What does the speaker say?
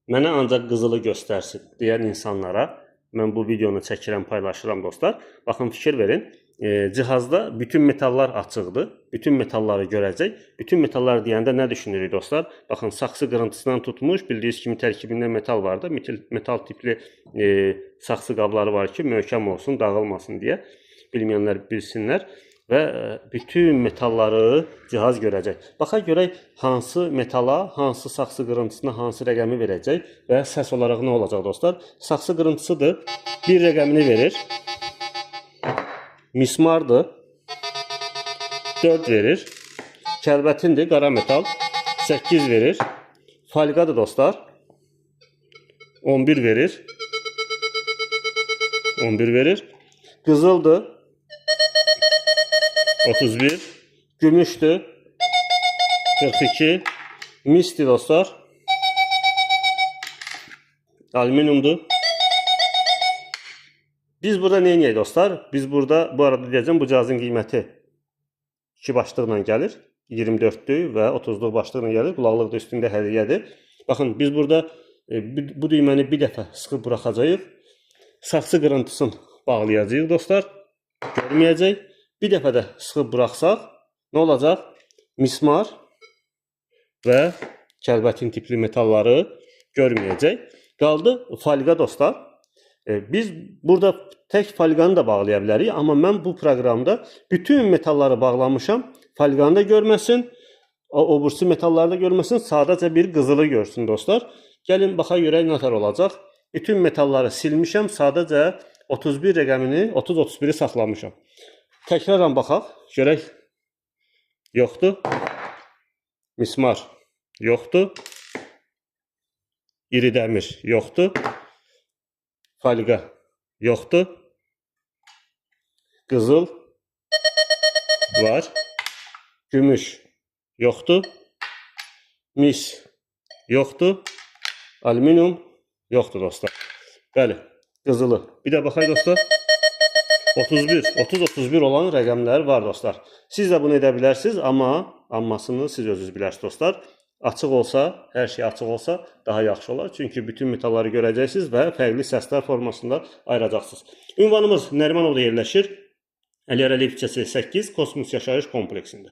Mənə ancaq qızılı göstərsin deyən insanlara mən bu videonu çəkirəm, paylaşıram dostlar. Baxın, fikir verin. Cihazda bütün metallar açıqdır. Bütün metalları görəcək. Bütün metallar deyəndə nə düşünürük dostlar? Baxın, saxsı qırıntısından tutmuş, bildiyiniz kimi tərkibində metal var da. Metal tipli saxsı qabları var ki, möhkəm olsun, dağılmasın deyə. Bilməyənlər bilsinlər. Və bütün metalları cihaz görəcək. Baxaq görək hansı metala, hansı saxsı qırıntısına hansı rəqəmi verəcək və səs olaraq nə olacaq dostlar? Saxsı qırıntısıdır, bir rəqəmini verir. Mismardır, 4 verir. Kəlbətindir, qara metal, 8 verir. Falqadır dostlar, 11 verir. 11 verir. Qızıldır, 31, gümüştür, 42, mistir dostlar, alüminyumdur. Biz burada ne edək dostlar? Biz burada, bu arada deyəcəm, bu cihazın qiyməti 2 başlıqla gəlir, 24'dür və 30'luq başlıqla gəlir, qulaqlıq da üstündə hədiyyədir. Baxın, biz burada bu düyməni bir dəfə sıxıb buraxacağıq, saxsı qırıntısını bağlayacağıq dostlar, görməyəcək. Bir dəfə də sıxıb buraxsaq, nə olacaq? Mismar və kəlbətin tipli metalları görməyəcək. Qaldı falqa dostlar. Biz burada tək falqanı da bağlaya bilərik, amma mən bu proqramda bütün metalları bağlamışam. Falqanı da görməsin, o bursu metalları da görməsin, sadəcə bir qızılı görsün dostlar. Gəlin baxaq görək nətər olacaq. Bütün metalları silmişəm, sadəcə 31 rəqəmini, 30-31'i saxlamışam. Təkrarən baxaq, görək, yoxdur, mismar yoxdur, iri dəmir yoxdur, falqa yoxdur, qızıl var, gümüş yoxdur, mis yoxdur, alüminyum yoxdur dostlar. Bəli, qızılı. Bir də baxaq dostlar. 31, 30-31 olan rəqəmlər var dostlar. Siz də bunu edə bilərsiniz, amma ammasını siz özünüz bilərsiniz dostlar. Açıq olsa, hər şey açıq olsa daha yaxşı olar. Çünki bütün metalları görəcəksiniz və fərqli səslər formasında ayıracaqsınız. Ünvanımız Nərimanovda yerləşir. Əliyar Əliyev küçəsi 8 Kosmos Yaşayış kompleksində.